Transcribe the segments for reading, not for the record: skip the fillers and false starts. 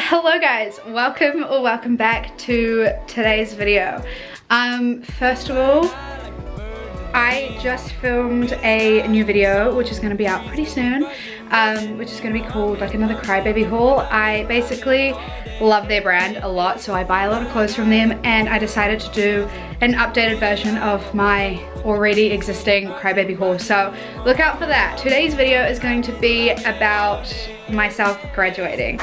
Hello guys, welcome back to today's video. First of all, I just filmed a new video which is going to be out pretty soon, which is going to be called like another crybaby haul. I basically love their brand a lot, so I buy a lot of clothes from them, and I decided to do an updated version of my already existing crybaby haul, so look out for that. Today's video is going to be about myself graduating.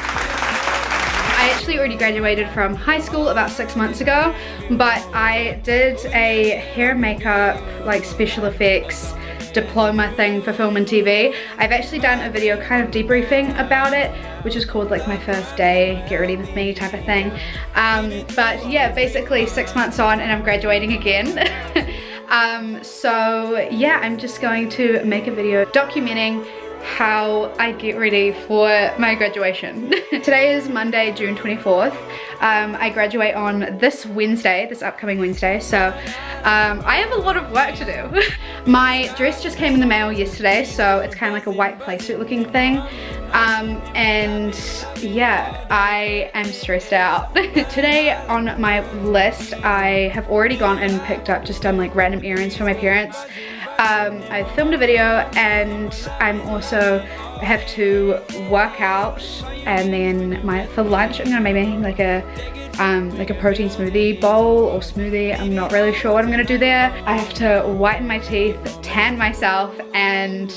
I actually already graduated from high school about 6 months ago, but I did a hair and makeup, like special effects diploma thing for film and TV. I've actually done a video kind of debriefing about it, which is called like my first day, get ready with me type of thing. But yeah, basically 6 months on and I'm graduating again. So yeah, I'm just going to make a video documenting how I get ready for my graduation. Today is Monday, June 24th. I graduate on this Wednesday, this upcoming Wednesday, so I have a lot of work to do. My dress just came in the mail yesterday, so it's kind of like a white playsuit looking thing. And yeah, I am stressed out. Today on my list, I have already gone and picked up, just done like random errands for my parents. I filmed a video, and I'm also have to work out, and then for lunch I'm gonna be making like a protein smoothie bowl or smoothie. I'm not really sure what I'm gonna do there. I have to whiten my teeth, tan myself, and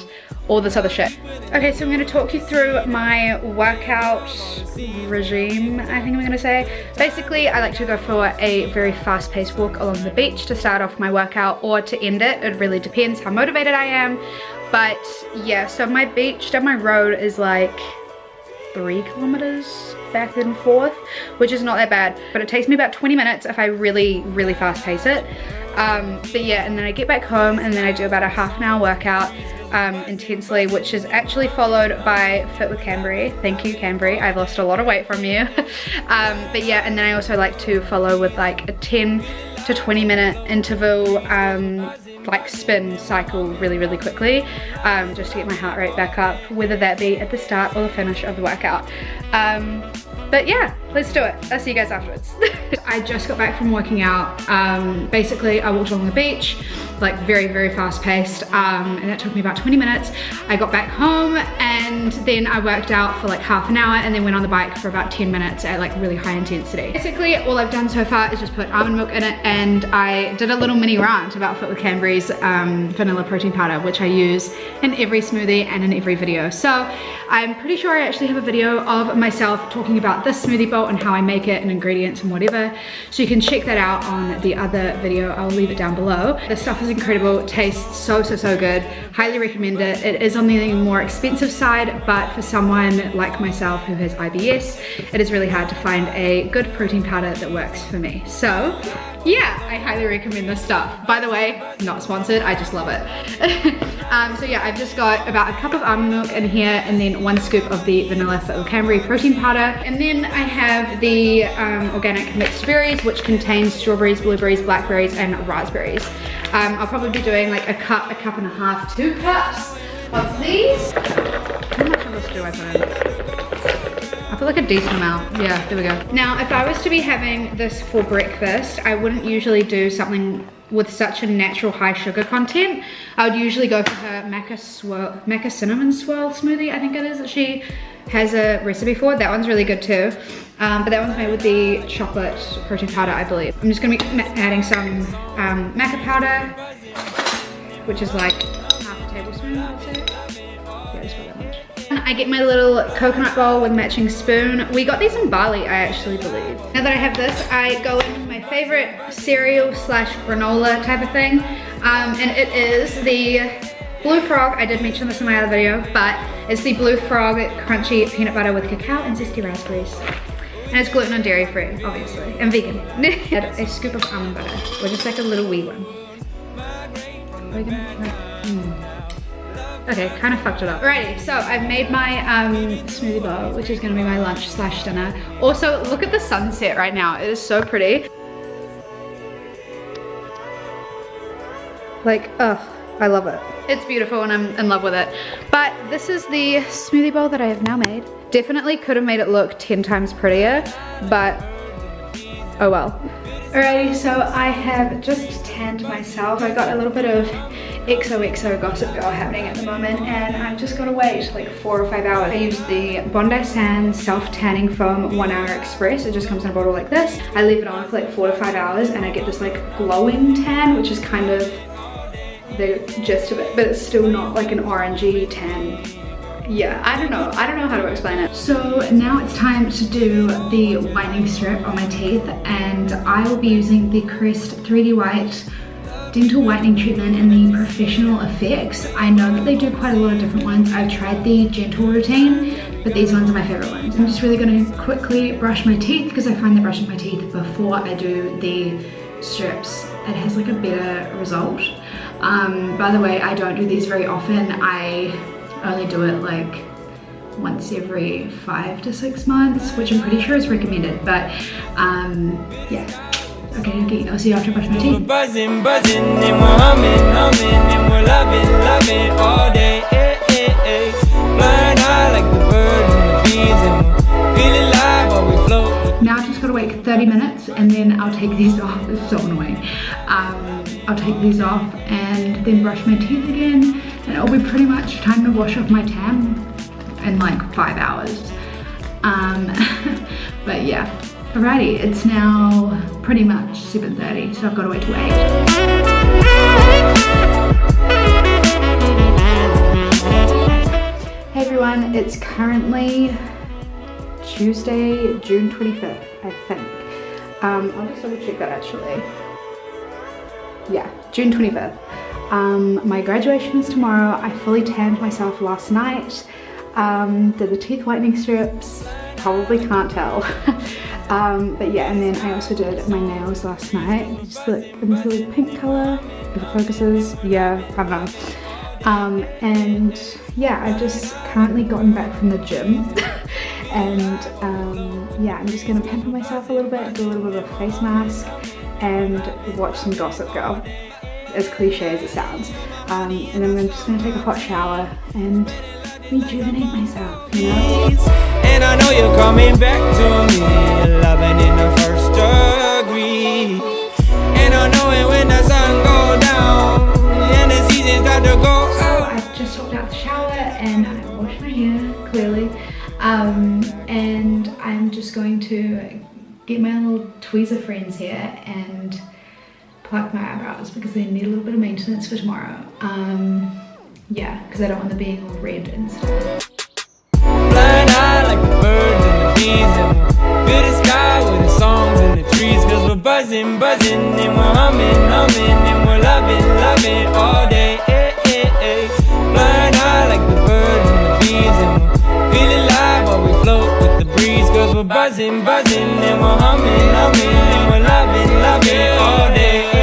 all this other shit. Okay, so I'm gonna talk you through my workout regime, I think I'm gonna say. Basically, I like to go for a very fast-paced walk along the beach to start off my workout or to end it. It really depends how motivated I am. But yeah, so my beach down my road is like 3 kilometers back and forth, which is not that bad, but it takes me about 20 minutes if I really fast pace it. But yeah, and then I get back home and then I do about a half an hour workout intensely, which is actually followed by Fit with Canberry. Thank you, Canberry, I've lost a lot of weight from you. But yeah, and then I also like to follow with like a 10 to 20 minute interval like spin cycle really quickly, just to get my heart rate back up, whether that be at the start or the finish of the workout. But yeah, let's do it. I'll see you guys afterwards. I just got back from working out. Basically, I walked along the beach, like very fast paced, and that took me about 20 minutes. I got back home and then I worked out for like half an hour and then went on the bike for about 10 minutes at like really high intensity. Basically, all I've done so far is just put almond milk in it, and I did a little mini rant about Fit with Canberry's vanilla protein powder, which I use in every smoothie and in every video. So I'm pretty sure I actually have a video of myself talking about this smoothie bowl and how I make it and ingredients and whatever, so you can check that out on the other video. I'll leave it down below. The stuff is incredible, it tastes so good, highly recommend it. It is on the more expensive side, but for someone like myself who has IBS, it is really hard to find a good protein powder that works for me. So yeah, I highly recommend this stuff. By the way, not sponsored, I just love it. So yeah, I've just got about a cup of almond milk in here, and then 1 scoop of the vanilla Fit with Canberry protein powder. And then I have the organic mixed berries, which contains strawberries, blueberries, blackberries, and raspberries. I'll probably be doing like a cup and a half, 2 cups of these. How much of this do I put in? I feel like a decent amount. Yeah, there we go. Now, if I was to be having this for breakfast, I wouldn't usually do something with such a natural high sugar content. I would usually go for her maca cinnamon swirl smoothie, I think it is, that she has a recipe for. That one's really good too. But that one's made with the chocolate protein powder, I believe. I'm just gonna be adding some maca powder, which is like half a tablespoon, I would say. Yeah, just about that much. I get my little coconut bowl with matching spoon. We got these in Bali, I actually believe. Now that I have this, I go in with my favorite cereal slash granola type of thing. And it is the Blue Frog. I did mention this in my other video, but it's the Blue Frog crunchy peanut butter with cacao and zesty raspberries. And it's gluten and dairy free, obviously, and vegan. Add a scoop of almond butter, or just like a little wee one. Are we gonna, Okay, kind of fucked it up. Alrighty, so I've made my smoothie bowl, which is gonna be my lunch slash dinner. Also, look at the sunset right now. It is so pretty. Like, ugh, I love it. It's beautiful and I'm in love with it. But this is the smoothie bowl that I have now made. Definitely could have made it look 10 times prettier, but oh well. Alrighty, so I have just tanned myself. I got a little bit of XOXO Gossip Girl happening at the moment, and I've just got to wait like 4 or 5 hours. I use the Bondi Sands self-tanning foam 1 hour express. It just comes in a bottle like this. I leave it on for like 4 to 5 hours and I get this like glowing tan, which is kind of the gist of it, but it's still not like an orangey tan. Yeah, I don't know how to explain it. So now it's time to do the whitening strip on my teeth, and I will be using the Crest 3D White dental whitening treatment in the Professional Effects. I know that they do quite a lot of different ones. I've tried the gentle routine, but these ones are my favorite ones. I'm just really going to quickly brush my teeth because I find that brushing my teeth before I do the strips, it has like a better result. By the way, I don't do these very often. I only do it like once every 5 to 6 months, which I'm pretty sure is recommended, but yeah. Okay, I'll see you after I brush my teeth. We're buzzing, and we're humming, and we're loving all day. Flying high like the birds and the bees, and we're feeling alive while we float. Now I've just got to wait 30 minutes and then I'll take these off. It's so annoying. I'll take these off and then brush my teeth again, and it'll be pretty much time to wash off my tan in like 5 hours. But yeah. Alrighty, it's now pretty much 7:30, so I've got to wait till 8. Hey everyone, it's currently Tuesday, June 25th, I think. I'll just double check that actually. Yeah, June 25th. My graduation is tomorrow. I fully tanned myself last night. Did the teeth whitening strips. Probably can't tell. But yeah, and then I also did my nails last night. Just look in this little pink color, if it focuses. Yeah, I don't know. And yeah, I've just currently gotten back from the gym. And yeah, I'm just gonna pamper myself a little bit, do a little bit of a face mask, and watch some Gossip Girl, as cliche as it sounds. And then I'm just gonna take a hot shower and rejuvenate myself, you know? And I know you're coming back to me, loving in the first degree. And I know it when the sun goes down and the seasons start to go out. I've just hopped out the shower and I washed my hair, clearly. And I'm just going to get my little tweezer friends here and pluck my eyebrows because they need a little bit of maintenance for tomorrow. Yeah, because I don't want them being all red and stuff. Flying high like the birds and the bees, and we'll fill the sky with the songs and the trees, cause we're buzzing, and we're humming, and we're loving all day. Flying high like the birds and the bees, and we're feeling alive while we float with the breeze, cause we're buzzing, and we're humming, and we're loving all day.